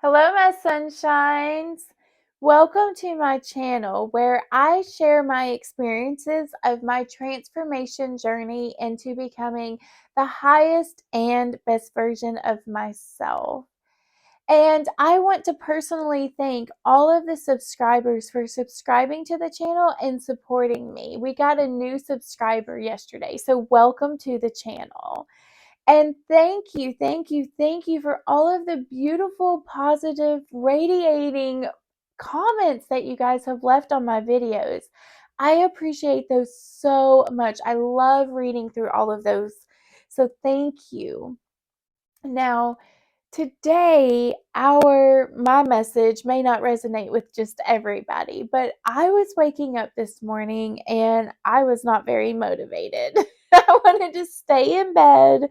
Hello, my sunshines. Welcome to my channel where I share my experiences of my transformation journey into becoming the highest and best version of myself. And I want to personally thank all of the subscribers for subscribing to the channel and supporting me. We got a new subscriber yesterday, so welcome to the channel. And thank you for all of the beautiful, positive, radiating comments that you guys have left on my videos. I appreciate those so much. I love reading through all of those. So thank you. Now, today my message may not resonate with just everybody, but I was waking up this morning and I was not very motivated. I wanted to stay in bed.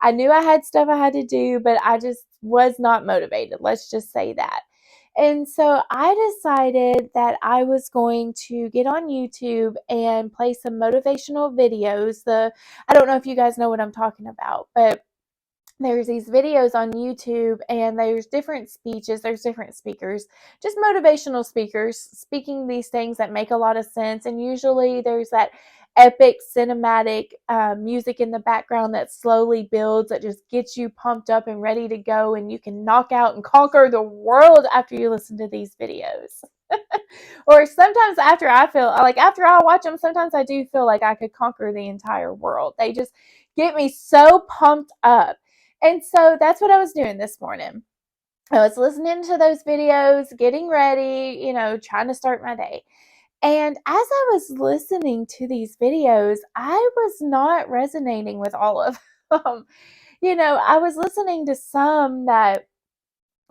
I knew I had stuff I had to do, but I just was not motivated. Let's just say that. And so I decided that I was going to get on YouTube and play some motivational videos. I don't know if you guys know what I'm talking about, but there's these videos on YouTube and there's different speeches, there's different speakers, just motivational speakers speaking these things that make a lot of sense. And usually there's that epic cinematic music in the background that slowly builds, that just gets you pumped up and ready to go, and you can knock out and conquer the world after you listen to these videos. Or sometimes after I watch them, sometimes I do feel like I could conquer the entire world. They just get me so pumped up. And so that's what I was doing this morning. I was listening to those videos, getting ready, trying to start my day. And as I was listening to these videos, I was not resonating with all of them. I was listening to some that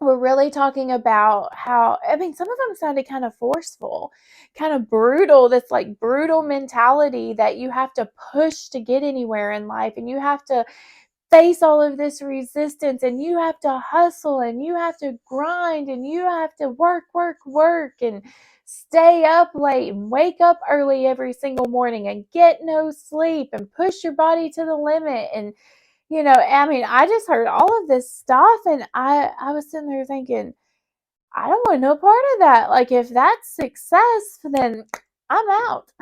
were really talking about how, some of them sounded kind of forceful, kind of brutal, this like brutal mentality that you have to push to get anywhere in life, and you have to face all of this resistance, and you have to hustle, and you have to grind, and you have to work, and stay up late and wake up early every single morning and get no sleep and push your body to the limit. And I just heard all of this stuff, and I was sitting there thinking, I don't want no part of that. Like, if that's success, then I'm out.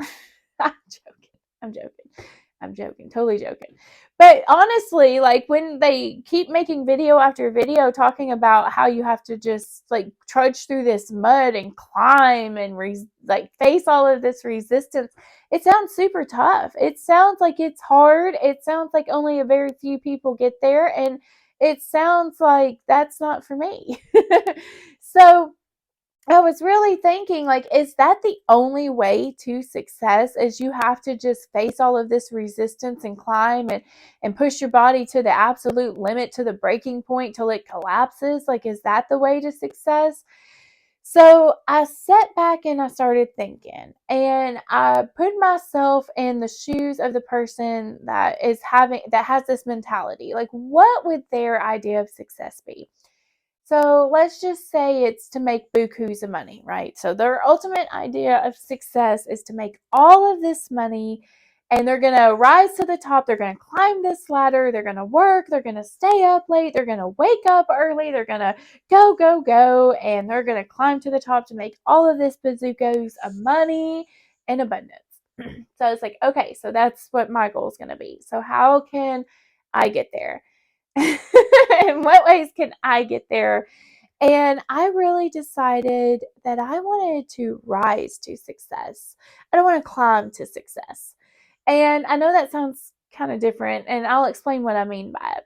I'm joking. I'm joking. I'm joking. Totally joking. But honestly, like, when they keep making video after video talking about how you have to just like trudge through this mud and climb and face all of this resistance, it sounds super tough. It sounds like it's hard. It sounds like only a very few people get there, and it sounds like that's not for me. So I was really thinking, like, is that the only way to success? Is you have to just face all of this resistance and climb and push your body to the absolute limit, to the breaking point till it collapses? Like, is that the way to success? So I sat back and I started thinking, and I put myself in the shoes of the person that has this mentality. Like, what would their idea of success be? So let's just say it's to make bukus of money, right? So their ultimate idea of success is to make all of this money, and they're going to rise to the top. They're going to climb this ladder. They're going to work. They're going to stay up late. They're going to wake up early. They're going to go, and they're going to climb to the top to make all of this bazookas of money and abundance. So I was like, okay, so that's what my goal is going to be. So how can I get there? In what ways can I get there? And I really decided that I wanted to rise to success. I don't want to climb to success. And I know that sounds kind of different, and I'll explain what I mean by it.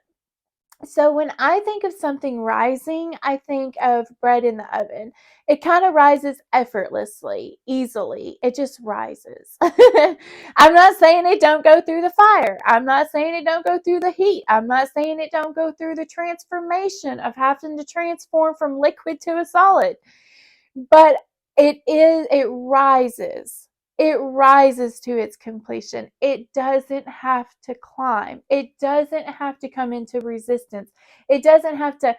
So when I think of something rising, I think of bread in the oven. It kind of rises effortlessly, easily. It just rises. I'm not saying it don't go through the fire. I'm not saying it don't go through the heat. I'm not saying it don't go through the transformation of having to transform from liquid to a solid. But it rises. It rises to its completion. It doesn't have to climb. It doesn't have to come into resistance. It doesn't have to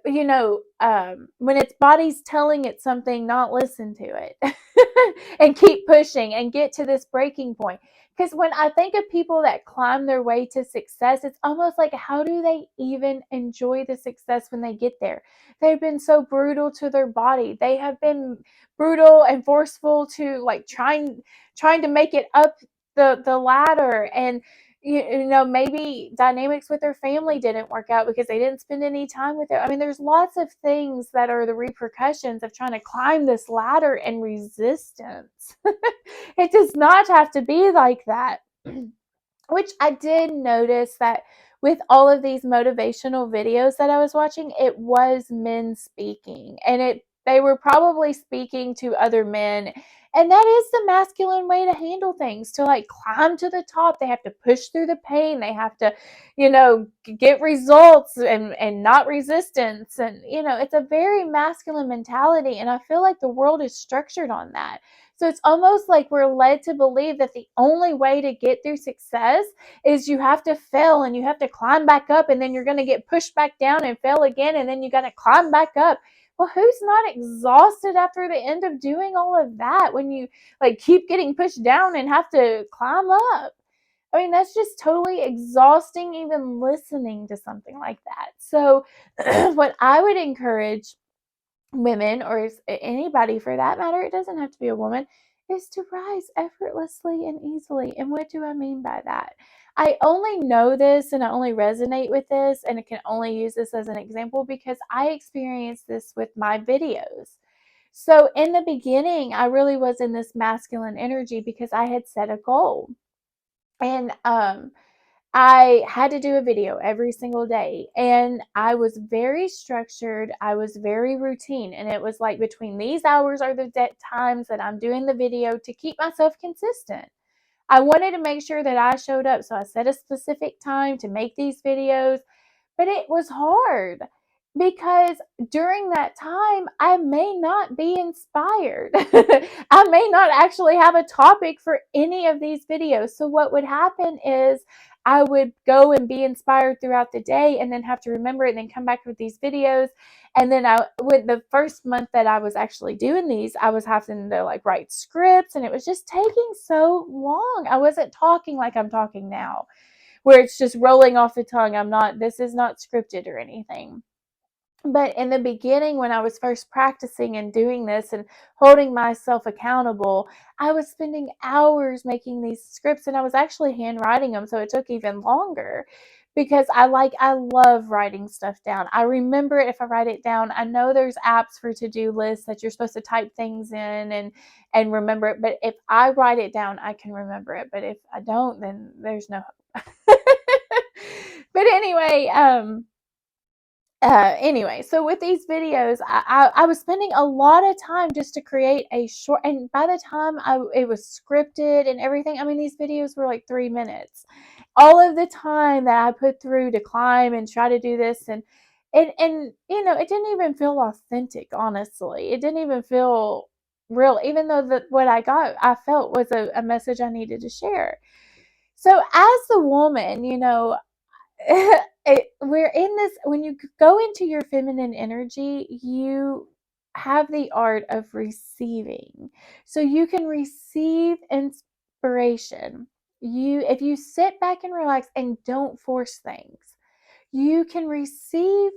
when its body's telling it something, not listen to it and keep pushing and get to this breaking point. Because when I think of people that climb their way to success, it's almost like, how do they even enjoy the success when they get there? They've been so brutal to their body. They have been brutal and forceful to like trying to make it up the ladder, and maybe dynamics with their family didn't work out because they didn't spend any time with it. I mean, there's lots of things that are the repercussions of trying to climb this ladder and resistance. It does not have to be like that. Which I did notice that with all of these motivational videos that I was watching, it was men speaking, and they were probably speaking to other men. And that is the masculine way to handle things, to like climb to the top. They have to push through the pain. They have to, get results and not resistance. And, it's a very masculine mentality. And I feel like the world is structured on that. So it's almost like we're led to believe that the only way to get through success is you have to fail and you have to climb back up, and then you're going to get pushed back down and fail again, and then you got to climb back up. Well, who's not exhausted after the end of doing all of that when you like keep getting pushed down and have to climb up? I mean, that's just totally exhausting even listening to something like that. So what I would encourage women, or anybody for that matter, it doesn't have to be a woman, is to rise effortlessly and easily. And what do I mean by that? I only know this and I only resonate with this and I can only use this as an example because I experienced this with my videos. So in the beginning, I really was in this masculine energy because I had set a goal. And I had to do a video every single day, and I was very structured. I was very routine, and it was like between these hours are the times that I'm doing the video to keep myself consistent. I wanted to make sure that I showed up, so I set a specific time to make these videos, but it was hard because during that time, I may not be inspired. I may not actually have a topic for any of these videos. So, what would happen is I would go and be inspired throughout the day and then have to remember it and then come back with these videos. And then with the first month that I was actually doing these, I was having to like write scripts, and it was just taking so long. I wasn't talking like I'm talking now, where it's just rolling off the tongue. This is not scripted or anything. But in the beginning, when I was first practicing and doing this and holding myself accountable, I was spending hours making these scripts, and I was actually handwriting them. So it took even longer because I love writing stuff down. I remember it if I write it down. I know there's apps for to-do lists that you're supposed to type things in and remember it. But if I write it down, I can remember it. But if I don't, then there's no hope. But anyway, so with these videos, I was spending a lot of time just to create a short, and by the time it was scripted and everything, I mean, these videos were like 3 minutes. All of the time that I put through to climb and try to do this, and it didn't even feel authentic, honestly. It didn't even feel real, even though what I felt was a message I needed to share. So as the woman, we're in this, when you go into your feminine energy, you have the art of receiving. So you can receive inspiration. If you sit back and relax and don't force things, you can receive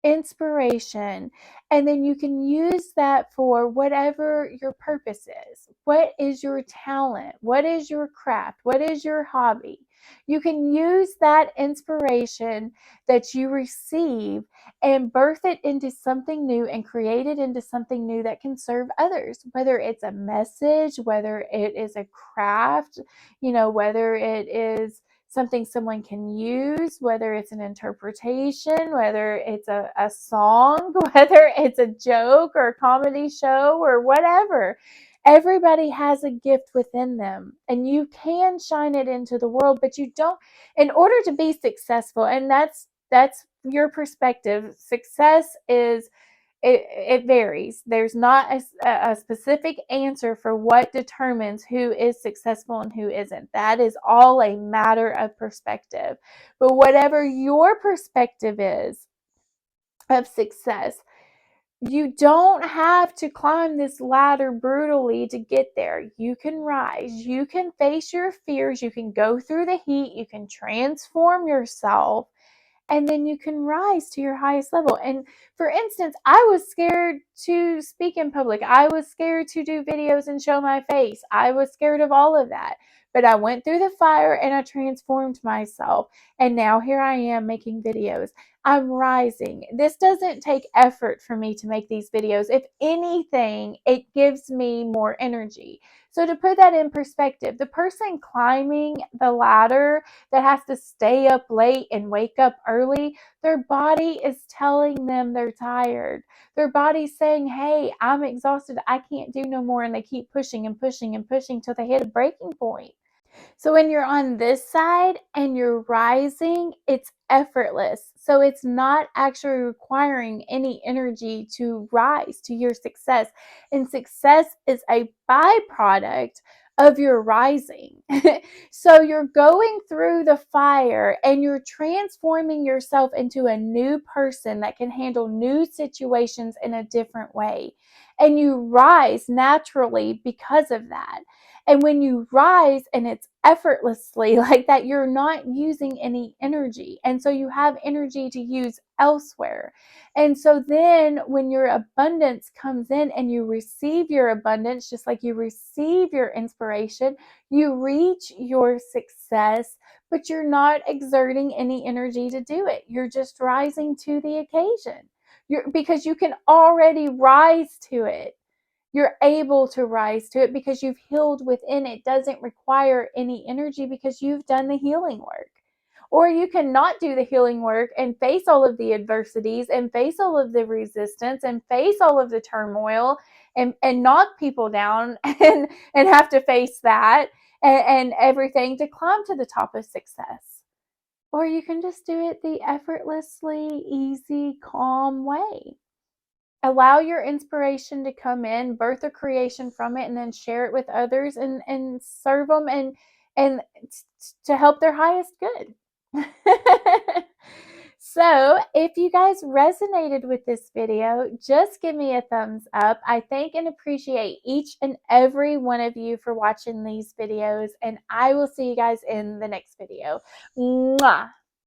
inspiration, and then you can use that for whatever your purpose is. What is your talent? What is your craft? What is your hobby? You can use that inspiration that you receive and birth it into something new and create it into something new that can serve others, whether it's a message, whether it is a craft, whether it is something someone can use, whether it's an interpretation, whether it's a song, whether it's a joke or a comedy show or whatever. Everybody has a gift within them, and you can shine it into the world, but you don't, in order to be successful, and that's your perspective. Success is, it varies. There's not a specific answer for what determines who is successful and who isn't. That is all a matter of perspective. But whatever your perspective is, of success. You don't have to climb this ladder brutally to get there. You can rise. You can face your fears. You can go through the heat. You can transform yourself, and then you can rise to your highest level. And for instance, I was scared to speak in public. I was scared to do videos and show my face. I was scared of all of that. But I went through the fire and I transformed myself. And now here I am making videos. I'm rising. This doesn't take effort for me to make these videos. If anything, it gives me more energy. So to put that in perspective, the person climbing the ladder that has to stay up late and wake up early, their body is telling them they're tired. Their body's saying, hey, I'm exhausted. I can't do no more. And they keep pushing and pushing and pushing till they hit a breaking point. So when you're on this side and you're rising, it's effortless. So it's not actually requiring any energy to rise to your success. And success is a byproduct of your rising. So you're going through the fire and you're transforming yourself into a new person that can handle new situations in a different way. And you rise naturally because of that. And when you rise and it's effortlessly like that, you're not using any energy. And so you have energy to use elsewhere. And so then when your abundance comes in and you receive your abundance, just like you receive your inspiration, you reach your success, but you're not exerting any energy to do it. You're just rising to the occasion. Because you can already rise to it. You're able to rise to it because you've healed within. It doesn't require any energy because you've done the healing work. Or you cannot do the healing work and face all of the adversities and face all of the resistance and face all of the turmoil and knock people down and have to face that and everything to climb to the top of success. Or you can just do it the effortlessly easy, calm way. Allow your inspiration to come in, birth a creation from it, and then share it with others and serve them and to help their highest good. So if you guys resonated with this video, just give me a thumbs up. I thank and appreciate each and every one of you for watching these videos, and I will see you guys in the next video. Mwah!